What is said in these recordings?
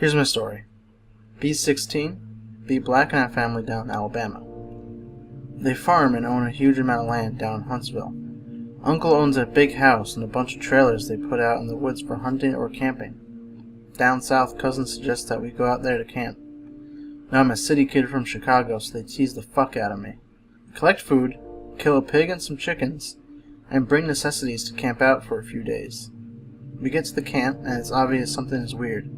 Here's my story. B16, B black and a family down in Alabama. They farm and own a huge amount of land down in Huntsville. Uncle owns a big house and a bunch of trailers they put out in the woods for hunting or camping. Down south, cousin suggests that we go out there to camp. Now I'm a city kid from Chicago, so they tease the fuck out of me. Collect food, kill a pig and some chickens, and bring necessities to camp out for a few days. We get to the camp, and it's obvious something is weird.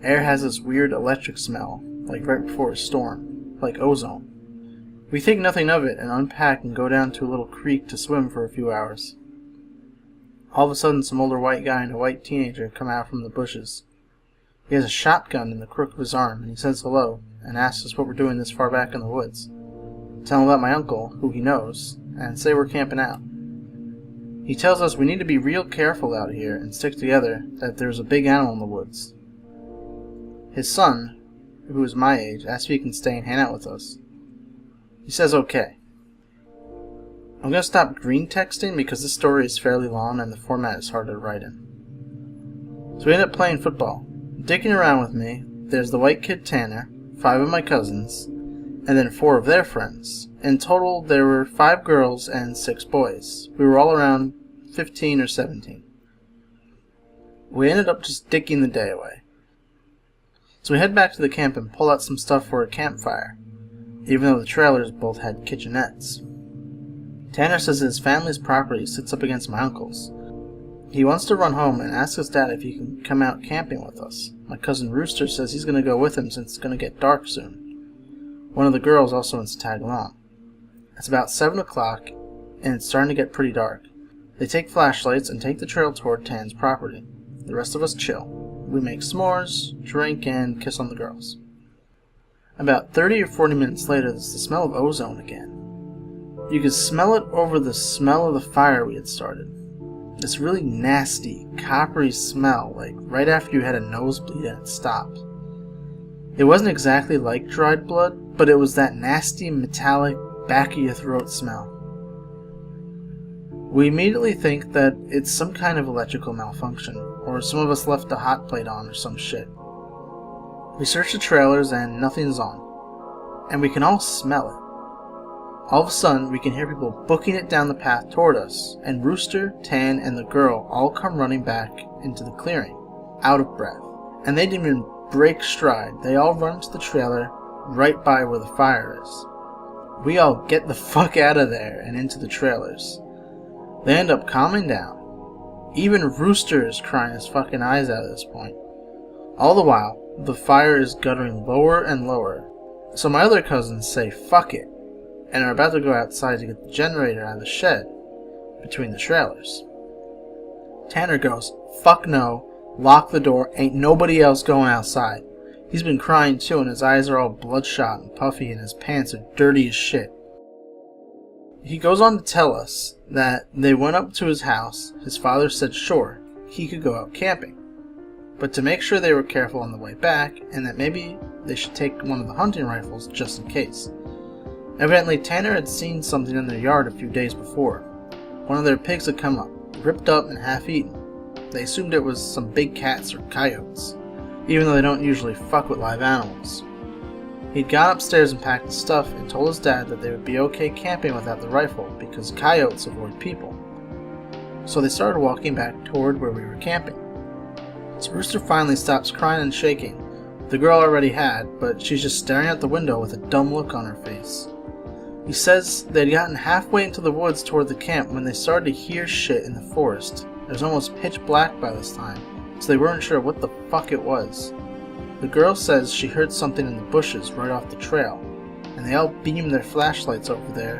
Air has this weird electric smell, like right before a storm, like ozone. We think nothing of it and unpack and go down to a little creek to swim for a few hours. All of a sudden, some older white guy and a white teenager come out from the bushes. He has a shotgun in the crook of his arm, and he says hello and asks us what we're doing this far back in the woods. Tell him about my uncle, who he knows, and say we're camping out. He tells us we need to be real careful out here and stick together, that there's a big animal in the woods. His son, who is my age, asks if he can stay and hang out with us. He says okay. I'm going to stop green texting because this story is fairly long and the format is hard to write in. So we end up playing football. Dicking around with me, there's the white kid Tanner, 5 of my cousins, and then 4 of their friends. In total, there were 5 girls and 6 boys. We were all around 15 or 17. We ended up just dicking the day away. So we head back to the camp and pull out some stuff for a campfire, even though the trailers both had kitchenettes. Tanner says his family's property sits up against my uncle's. He wants to run home and asks his dad if he can come out camping with us. My cousin Rooster says he's going to go with him since it's going to get dark soon. One of the girls also wants to tag along. It's about 7 o'clock, and it's starting to get pretty dark. They take flashlights and take the trail toward Tan's property. The rest of us chill. We make s'mores, drink, and kiss on the girls. About 30 or 40 minutes later, there's the smell of ozone again. You could smell it over the smell of the fire we had started. This really nasty, coppery smell, like right after you had a nosebleed and it stopped. It wasn't exactly like dried blood, but it was that nasty, metallic, back-of-your-throat smell. We immediately think that it's some kind of electrical malfunction, or some of us left the hot plate on or some shit. We search the trailers and nothing's on, and we can all smell it. All of a sudden, we can hear people booking it down the path toward us, and Rooster, Tan, and the girl all come running back into the clearing, out of breath. And they didn't even break stride. They all run to the trailer right by where the fire is. We all get the fuck out of there and into the trailers. They end up calming down. Even Rooster is crying his fucking eyes out at this point. All the while, the fire is guttering lower and lower. So my other cousins say fuck it, and are about to go outside to get the generator out of the shed between the trailers. Tanner goes, fuck no, lock the door, ain't nobody else going outside. He's been crying too, and his eyes are all bloodshot and puffy, and his pants are dirty as shit. He goes on to tell us that they went up to his house. His father said sure, he could go out camping, but to make sure they were careful on the way back, and that maybe they should take one of the hunting rifles just in case. Evidently, Tanner had seen something in their yard a few days before. One of their pigs had come up, ripped up and half-eaten. They assumed it was some big cats or coyotes, even though they don't usually fuck with live animals. He'd gone upstairs and packed the stuff and told his dad that they would be okay camping without the rifle because coyotes avoid people. So they started walking back toward where we were camping. So Rooster finally stops crying and shaking. The girl already had, but she's just staring out the window with a dumb look on her face. He says they'd gotten halfway into the woods toward the camp when they started to hear shit in the forest. It was almost pitch black by this time, so they weren't sure what the fuck it was. The girl says she heard something in the bushes right off the trail, and they all beamed their flashlights over there,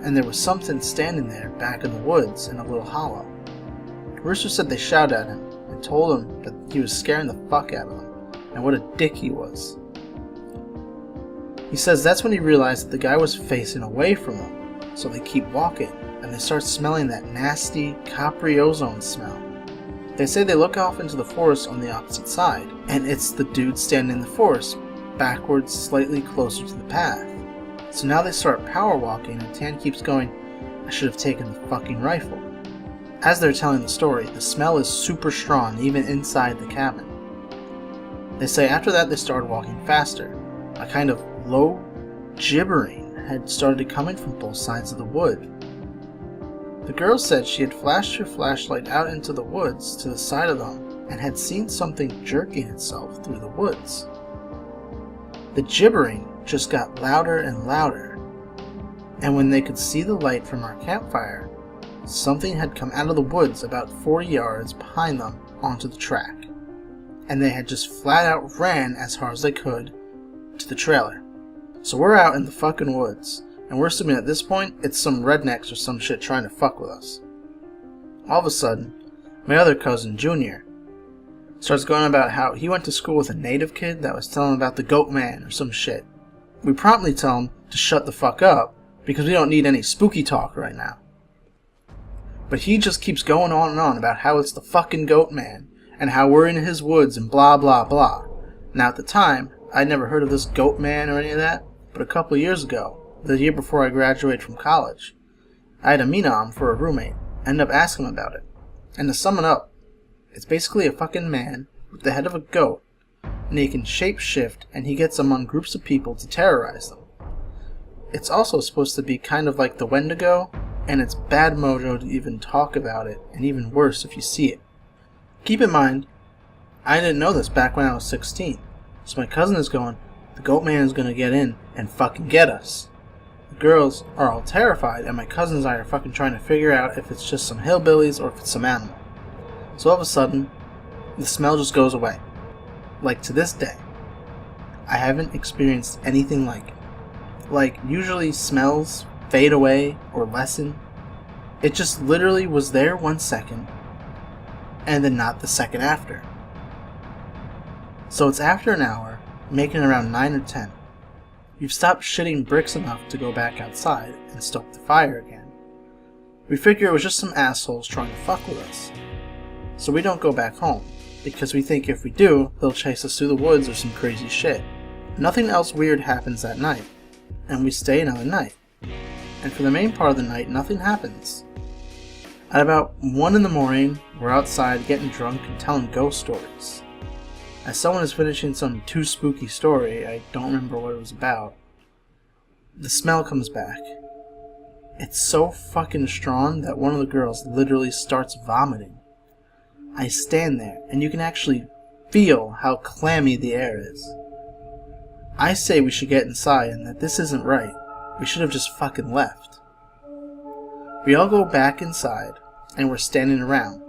and there was something standing there back in the woods in a little hollow. Rooster said they shouted at him and told him that he was scaring the fuck out of them, and what a dick he was. He says that's when he realized that the guy was facing away from them, so they keep walking, and they start smelling that nasty, coppery ozone smell. They say they look off into the forest on the opposite side, and it's the dude standing in the forest, backwards slightly closer to the path. So now they start power walking, and Tan keeps going, I should have taken the fucking rifle. As they're telling the story, the smell is super strong even inside the cabin. They say after that they started walking faster. A kind of low gibbering had started coming from both sides of the wood. The girl said she had flashed her flashlight out into the woods to the side of them and had seen something jerking itself through the woods. The gibbering just got louder and louder, and when they could see the light from our campfire, something had come out of the woods about 40 yards behind them onto the track, and they had just flat out ran as hard as they could to the trailer. So we're out in the fucking woods, and we're assuming at this point it's some rednecks or some shit trying to fuck with us. All of a sudden, my other cousin, Junior, starts going about how he went to school with a native kid that was telling him about the Goatman or some shit. We promptly tell him to shut the fuck up because we don't need any spooky talk right now. But he just keeps going on and on about how it's the fucking Goatman and how we're in his woods and blah blah blah. Now at the time, I'd never heard of this Goatman or any of that, but a couple years ago, the year before I graduated from college, I had a Menom for a roommate. I ended up asking him about it. And to sum it up, it's basically a fucking man with the head of a goat, and he can shape-shift, and he gets among groups of people to terrorize them. It's also supposed to be kind of like the Wendigo, and it's bad mojo to even talk about it, and even worse if you see it. Keep in mind, I didn't know this back when I was 16, so my cousin is going, the Goatman is going to get in and fucking get us. The girls are all terrified, and my cousins and I are fucking trying to figure out if it's just some hillbillies or if it's some animal. So all of a sudden, the smell just goes away. Like to this day, I haven't experienced anything like it. Like usually smells fade away or lessen. It just literally was there 1 second, and then not the second after. So it's after an hour, making around 9 or 10. You've stopped shitting bricks enough to go back outside and stoke the fire again. We figure it was just some assholes trying to fuck with us. So we don't go back home, because we think if we do, they'll chase us through the woods or some crazy shit. Nothing else weird happens that night, and we stay another night. And for the main part of the night, nothing happens. At about 1 in the morning, we're outside getting drunk and telling ghost stories. As someone is finishing some too spooky story, I don't remember what it was about, the smell comes back. It's so fucking strong that one of the girls literally starts vomiting. I stand there, and you can actually feel how clammy the air is. I say we should get inside and that this isn't right. We should have just fucking left. We all go back inside, and we're standing around.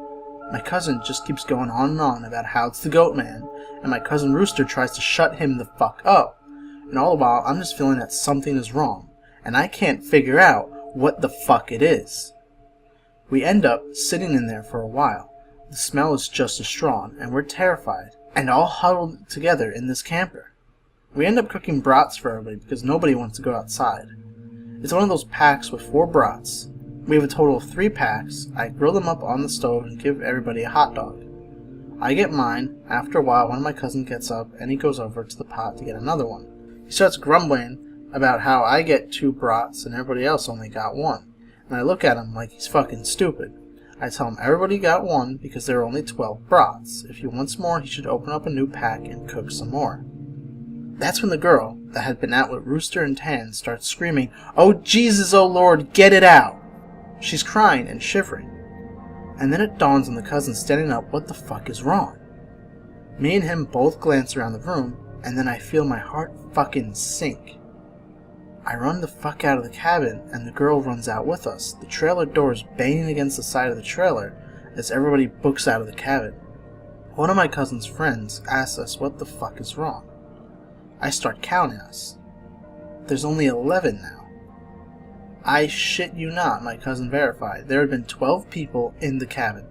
My cousin just keeps going on and on about how it's the Goatman, and my cousin Rooster tries to shut him the fuck up. And all the while, I'm just feeling that something is wrong, and I can't figure out what the fuck it is. We end up sitting in there for a while. The smell is just as strong, and we're terrified, and all huddled together in this camper. We end up cooking brats for everybody because nobody wants to go outside. It's one of those packs with 4 brats. We have a total of 3 packs. I grill them up on the stove and give everybody a hot dog. I get mine. After a while, one of my cousins gets up and he goes over to the pot to get another one. He starts grumbling about how I get 2 brats and everybody else only got 1. And I look at him like he's fucking stupid. I tell him everybody got 1 because there are only 12 brats. If he wants more, he should open up a new pack and cook some more. That's when the girl that had been out with Rooster and Tan starts screaming, "Oh Jesus, oh Lord, get it out!" She's crying and shivering. And then it dawns on the cousin standing up what the fuck is wrong. Me and him both glance around the room, and then I feel my heart fucking sink. I run the fuck out of the cabin, and the girl runs out with us, the trailer doors banging against the side of the trailer as everybody books out of the cabin. One of my cousin's friends asks us what the fuck is wrong. I start counting us. There's only 11 now. I shit you not, my cousin verified. There had been 12 people in the cabin.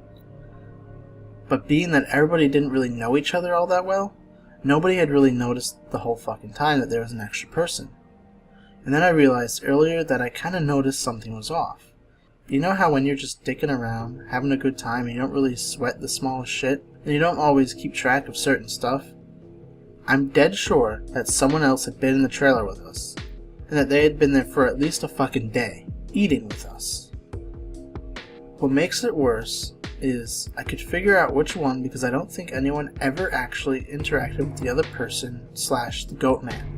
But being that everybody didn't really know each other all that well, nobody had really noticed the whole fucking time that there was an extra person. And then I realized earlier that I kind of noticed something was off. You know how when you're just dicking around, having a good time, and you don't really sweat the smallest shit, and you don't always keep track of certain stuff? I'm dead sure that someone else had been in the trailer with us, and that they had been there for at least a fucking day, eating with us. What makes it worse is I could figure out which one because I don't think anyone ever actually interacted with the other person / the Goatman.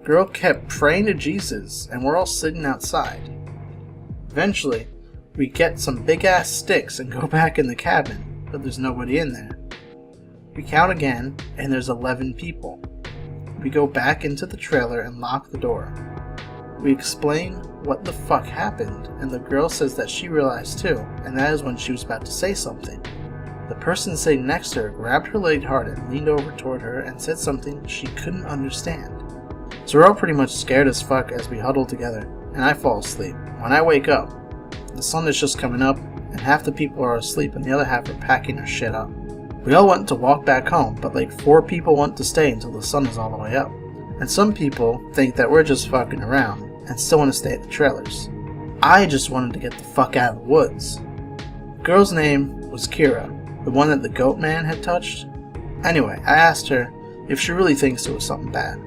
Girl kept praying to Jesus, and we're all sitting outside. Eventually, we get some big ass sticks and go back in the cabin, but there's nobody in there. We count again, and there's 11 people. We go back into the trailer and lock the door. We explain what the fuck happened, and the girl says that she realized too, and that is when she was about to say something. The person sitting next to her grabbed her leg hard and leaned over toward her and said something she couldn't understand. So we're all pretty much scared as fuck as we huddle together, and I fall asleep. When I wake up, the sun is just coming up, and half the people are asleep and the other half are packing their shit up. We all want to walk back home, but like 4 people want to stay until the sun is all the way up. And some people think that we're just fucking around, and still want to stay at the trailers. I just wanted to get the fuck out of the woods. The girl's name was Kira, the one that the Goatman had touched. Anyway, I asked her if she really thinks it was something bad,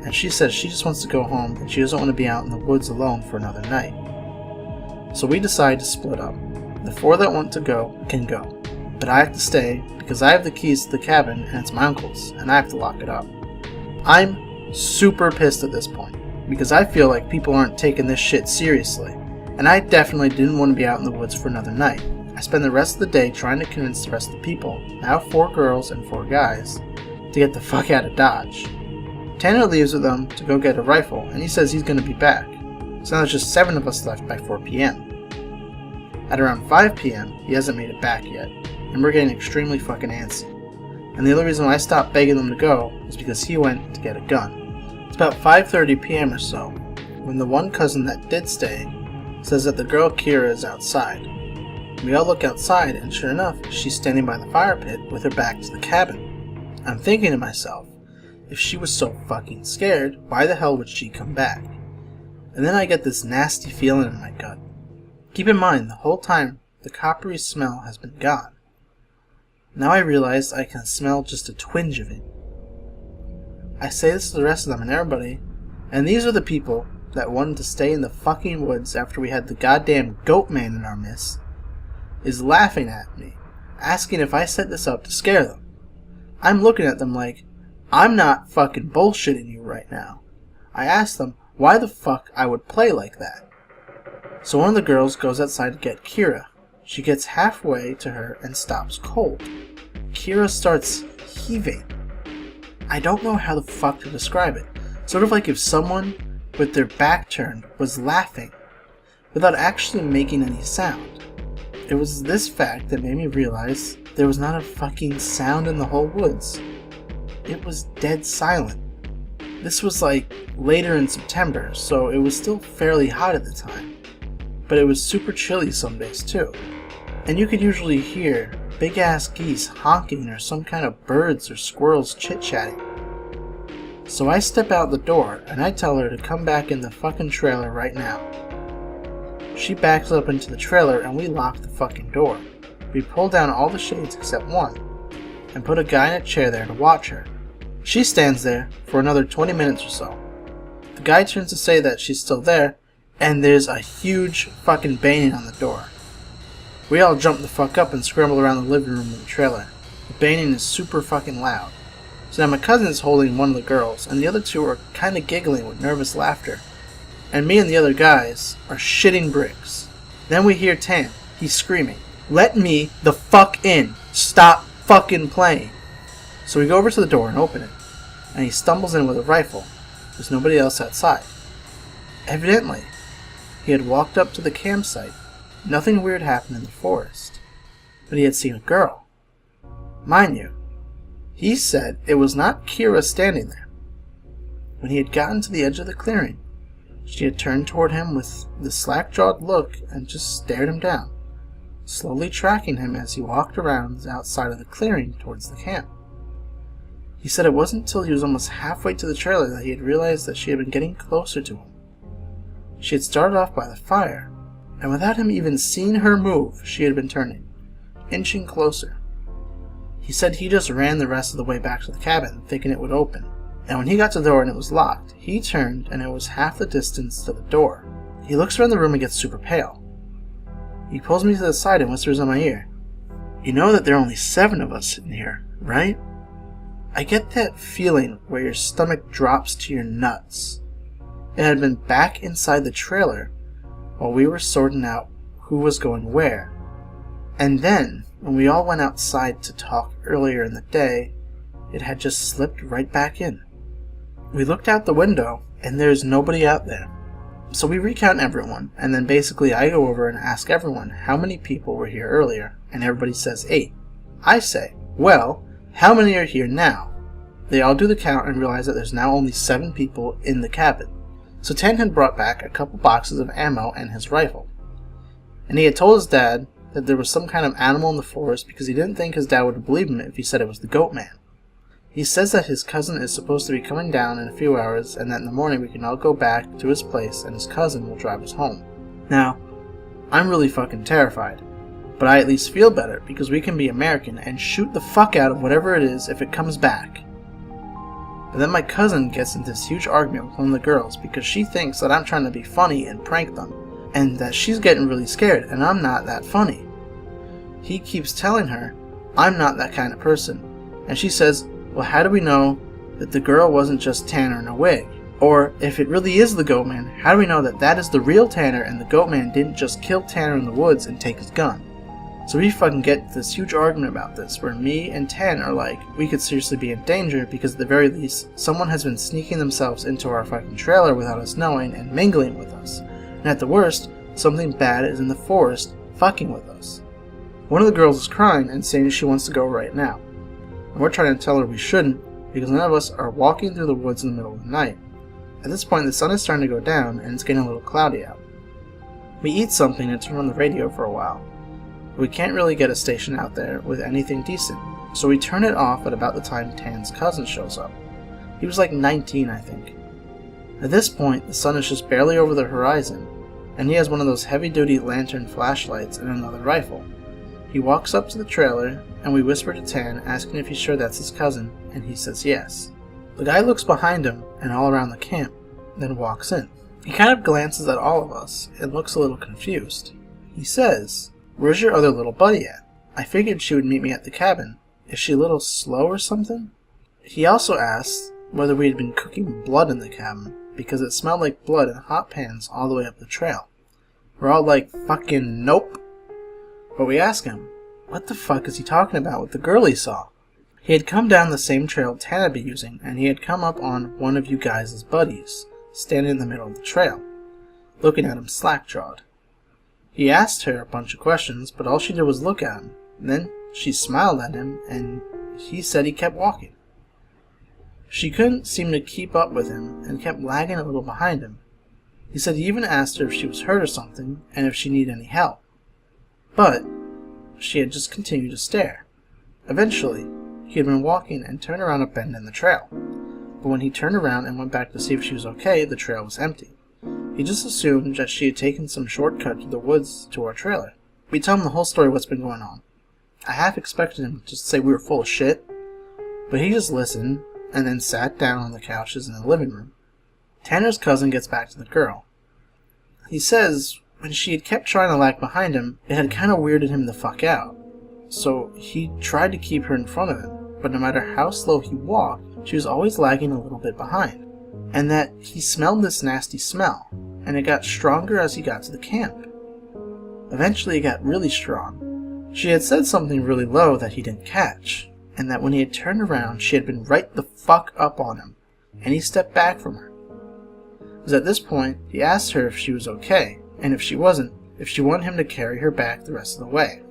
and she said she just wants to go home and she doesn't want to be out in the woods alone for another night. So we decide to split up. The 4 that want to go can go, but I have to stay because I have the keys to the cabin and it's my uncle's, and I have to lock it up. I'm super pissed at this point, because I feel like people aren't taking this shit seriously, and I definitely didn't want to be out in the woods for another night. I spend the rest of the day trying to convince the rest of the people, now 4 girls and 4 guys, to get the fuck out of Dodge. Tanner leaves with them to go get a rifle, and he says he's going to be back, so now there's just 7 of us left by 4 p.m. At around 5 p.m, he hasn't made it back yet, and we're getting extremely fucking antsy. And the only reason why I stopped begging them to go is because he went to get a gun. It's about 5:30 p.m. or so, when the one cousin that did stay says that the girl Kira is outside. We all look outside, and sure enough, she's standing by the fire pit with her back to the cabin. I'm thinking to myself, if she was so fucking scared, why the hell would she come back? And then I get this nasty feeling in my gut. Keep in mind, the whole time, the coppery smell has been gone. Now I realize I can smell just a twinge of it. I say this to the rest of them and everybody, and these are the people that wanted to stay in the fucking woods after we had the goddamn Goatman in our midst, is laughing at me, asking if I set this up to scare them. I'm looking at them like, I'm not fucking bullshitting you right now. I asked them why the fuck I would play like that. So one of the girls goes outside to get Kira. She gets halfway to her and stops cold. Kira starts heaving. I don't know how the fuck to describe it. Sort of like if someone with their back turned was laughing without actually making any sound. It was this fact that made me realize there was not a fucking sound in the whole woods. It was dead silent. This was like later in September, so it was still fairly hot at the time. But it was super chilly some days too. And you could usually hear big ass geese honking or some kind of birds or squirrels chit-chatting. So I step out the door and I tell her to come back in the fucking trailer right now. She backs up into the trailer and we lock the fucking door. We pull down all the shades except one and put a guy in a chair there to watch her. She stands there for another 20 minutes or so. The guy turns to say that she's still there, and there's a huge fucking banging on the door. We all jump the fuck up and scramble around the living room of the trailer. The banging is super fucking loud. So now my cousin is holding one of the girls, and the other 2 are kinda giggling with nervous laughter. And me and the other guys are shitting bricks. Then we hear Tan. He's screaming, "Let me the fuck in! Stop fucking playing!" So we go over to the door and open it, and he stumbles in with a rifle. There's nobody else outside. Evidently, he had walked up to the campsite. Nothing weird happened in the forest, but he had seen a girl. Mind you, he said it was not Kira standing there. When he had gotten to the edge of the clearing, she had turned toward him with the slack-jawed look and just stared him down, slowly tracking him as he walked around the outside of the clearing towards the camp. He said it wasn't until he was almost halfway to the trailer that he had realized that she had been getting closer to him. She had started off by the fire, and without him even seeing her move, she had been turning, inching closer. He said he just ran the rest of the way back to the cabin, thinking it would open, and when he got to the door and it was locked, he turned and it was half the distance to the door. He looks around the room and gets super pale. He pulls me to the side and whispers in my ear, "You know that there are only 7 of us in here, right?" I get that feeling where your stomach drops to your nuts. It had been back inside the trailer while we were sorting out who was going where. And then, when we all went outside to talk earlier in the day, it had just slipped right back in. We looked out the window, and there's nobody out there. So we recount everyone, and then basically I go over and ask everyone how many people were here earlier, and everybody says 8. I say, well, how many are here now? They all do the count and realize that there's now only 7 people in the cabin. So Tan had brought back a couple boxes of ammo and his rifle. And he had told his dad that there was some kind of animal in the forest because he didn't think his dad would believe him if he said it was the Goatman. He says that his cousin is supposed to be coming down in a few hours and that in the morning we can all go back to his place and his cousin will drive us home. Now, I'm really fucking terrified, but I at least feel better because we can be American and shoot the fuck out of whatever it is if it comes back. But then my cousin gets into this huge argument with one of the girls because she thinks that I'm trying to be funny and prank them, and that she's getting really scared and I'm not that funny. He keeps telling her I'm not that kind of person, and she says, well, how do we know that the girl wasn't just Tanner in a wig? Or, if it really is the Goatman, how do we know that that is the real Tanner and the Goatman didn't just kill Tanner in the woods and take his gun? So we fucking get this huge argument about this, where me and Tan are like, we could seriously be in danger because at the very least, someone has been sneaking themselves into our fucking trailer without us knowing and mingling with us. And at the worst, something bad is in the forest fucking with us. One of the girls is crying and saying she wants to go right now. And we're trying to tell her we shouldn't because none of us are walking through the woods in the middle of the night. At this point, the sun is starting to go down and it's getting a little cloudy out. We eat something and turn on the radio for a while. We can't really get a station out there with anything decent, so we turn it off at about the time Tan's cousin shows up. He was like 19, I think. At this point, the sun is just barely over the horizon, and he has one of those heavy-duty lantern flashlights and another rifle. He walks up to the trailer, and we whisper to Tan, asking if he's sure that's his cousin, and he says yes. The guy looks behind him and all around the camp, then walks in. He kind of glances at all of us and looks a little confused. He says, "Where's your other little buddy at? I figured she would meet me at the cabin. Is she a little slow or something?" He also asked whether we had been cooking blood in the cabin, because it smelled like blood in hot pans all the way up the trail. We're all like, fucking nope. But we ask him, what the fuck is he talking about with the girl he saw? He had come down the same trail Tan had been using, and he had come up on one of you guys' buddies, standing in the middle of the trail, looking at him slack-jawed. He asked her a bunch of questions, but all she did was look at him. And then she smiled at him, and he said he kept walking. She couldn't seem to keep up with him, and kept lagging a little behind him. He said he even asked her if she was hurt or something, and if she needed any help. But she had just continued to stare. Eventually, he had been walking and turned around a bend in the trail. But when he turned around and went back to see if she was okay, the trail was empty. He just assumed that she had taken some shortcut to the woods to our trailer. We tell him the whole story of what's been going on. I half expected him to just say we were full of shit, but he just listened and then sat down on the couches in the living room. Tanner's cousin gets back to the girl. He says when she had kept trying to lag behind him, it had kind of weirded him the fuck out. So he tried to keep her in front of him, but no matter how slow he walked, she was always lagging a little bit behind. And that he smelled this nasty smell, and it got stronger as he got to the camp. Eventually it got really strong. She had said something really low that he didn't catch, and that when he had turned around, she had been right the fuck up on him, and he stepped back from her. It was at this point he asked her if she was okay, and if she wasn't, if she wanted him to carry her back the rest of the way.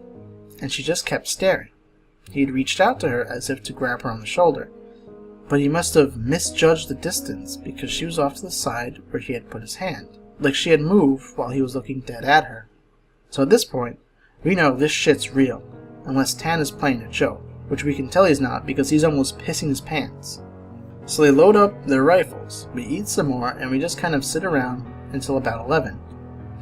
And she just kept staring. He had reached out to her as if to grab her on the shoulder, but he must have misjudged the distance because she was off to the side where he had put his hand, like she had moved while he was looking dead at her. So at this point, we know this shit's real, unless Tan is playing a joke, which we can tell he's not because he's almost pissing his pants. So they load up their rifles, we eat some more, and we just kind of sit around until about 11.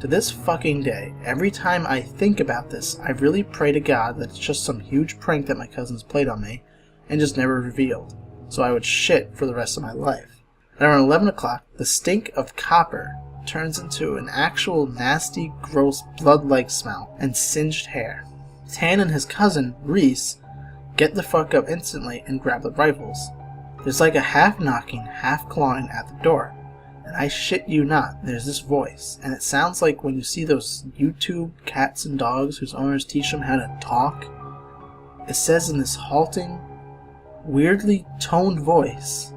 To this fucking day, every time I think about this, I really pray to God that it's just some huge prank that my cousins played on me and just never revealed, so I would shit for the rest of my life. At around 11 o'clock, the stink of copper turns into an actual nasty, gross, blood-like smell and singed hair. Tan and his cousin, Reese, get the fuck up instantly and grab the rifles. There's like a half knocking, half clawing at the door. And I shit you not, there's this voice, and it sounds like when you see those YouTube cats and dogs whose owners teach them how to talk. It says in this halting, weirdly toned voice,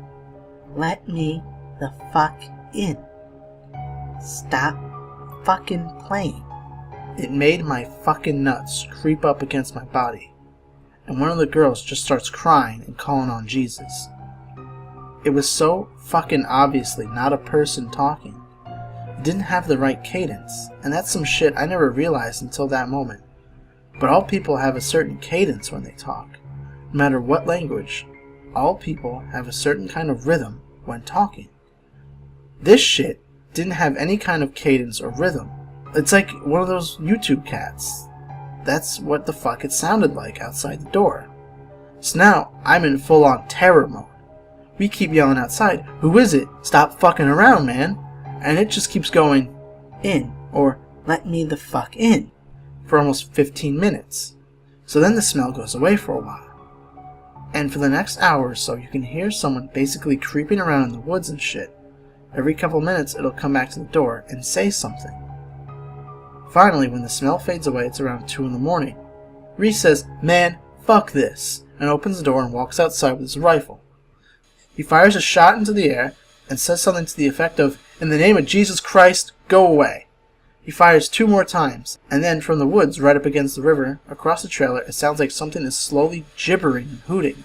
"Let me the fuck in. Stop fucking playing." It made my fucking nuts creep up against my body, and one of the girls just starts crying and calling on Jesus. It was so fucking obviously not a person talking. It didn't have the right cadence, and that's some shit I never realized until that moment. But all people have a certain cadence when they talk. No matter what language, all people have a certain kind of rhythm when talking. This shit didn't have any kind of cadence or rhythm. It's like one of those YouTube cats. That's what the fuck it sounded like outside the door. So now I'm in full-on terror mode. We keep yelling outside, "Who is it? Stop fucking around, man." And it just keeps going, "In," or "Let me the fuck in," for almost 15 minutes. So then the smell goes away for a while. And for the next hour or so, you can hear someone basically creeping around in the woods and shit. Every couple minutes, it'll come back to the door and say something. Finally, when the smell fades away, it's around 2 in the morning. Reese says, "Man, fuck this," and opens the door and walks outside with his rifle. He fires a shot into the air and says something to the effect of, "In the name of Jesus Christ, go away." He fires 2 more times, and then from the woods right up against the river, across the trailer, it sounds like something is slowly gibbering and hooting.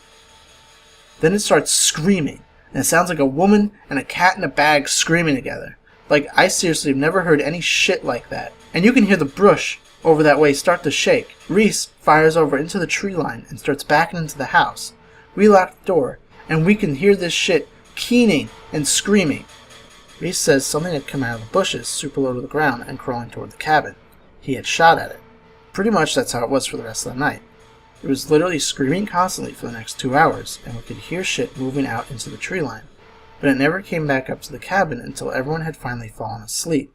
Then it starts screaming, and it sounds like a woman and a cat in a bag screaming together. Like, I seriously have never heard any shit like that. And you can hear the brush over that way start to shake. Reese fires over into the tree line and starts backing into the house. We lock the door, and we can hear this shit keening and screaming. Reese says something had come out of the bushes, super low to the ground, and crawling toward the cabin. He had shot at it. Pretty much that's how it was for the rest of the night. It was literally screaming constantly for the next 2 hours, and we could hear shit moving out into the tree line. But it never came back up to the cabin until everyone had finally fallen asleep.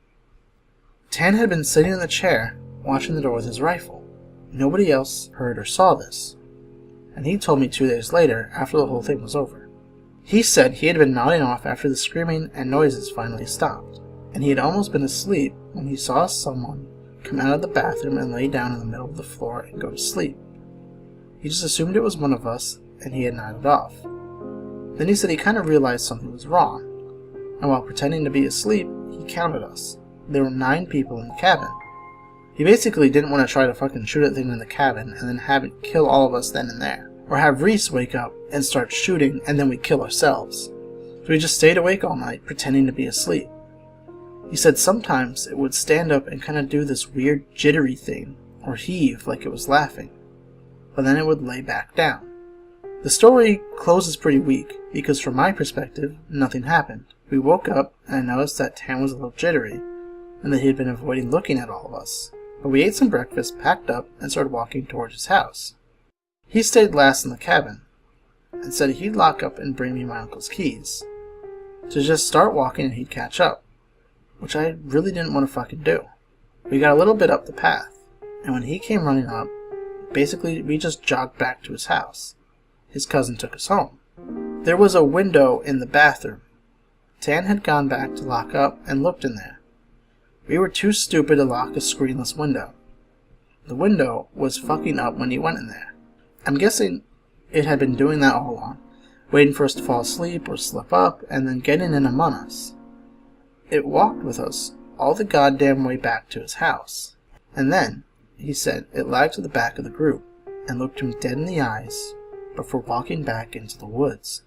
Tan had been sitting in the chair, watching the door with his rifle. Nobody else heard or saw this. And he told me 2 days later, after the whole thing was over. He said he had been nodding off after the screaming and noises finally stopped, and he had almost been asleep when he saw someone come out of the bathroom and lay down in the middle of the floor and go to sleep. He just assumed it was one of us, and he had nodded off. Then he said he kind of realized something was wrong, and while pretending to be asleep, he counted us. There were 9 people in the cabin. He basically didn't want to try to fucking shoot at things in the cabin and then have it kill all of us then and there. Or have Reese wake up and start shooting and then we kill ourselves. So we just stayed awake all night pretending to be asleep. He said sometimes it would stand up and kind of do this weird jittery thing, or heave like it was laughing. But then it would lay back down. The story closes pretty weak, because from my perspective, nothing happened. We woke up and I noticed that Tan was a little jittery, and that he had been avoiding looking at all of us. But we ate some breakfast, packed up, and started walking towards his house. He stayed last in the cabin, and said he'd lock up and bring me my uncle's keys. To just start walking and he'd catch up, which I really didn't want to fucking do. We got a little bit up the path, and when he came running up, basically we just jogged back to his house. His cousin took us home. There was a window in the bathroom. Tan had gone back to lock up and looked in there. We were too stupid to lock a screenless window. The window was fucking up when he went in there. I'm guessing it had been doing that all along, waiting for us to fall asleep or slip up, and then getting in among us. It walked with us all the goddamn way back to his house. And then, he said, it lagged to the back of the group, and looked him dead in the eyes, before walking back into the woods.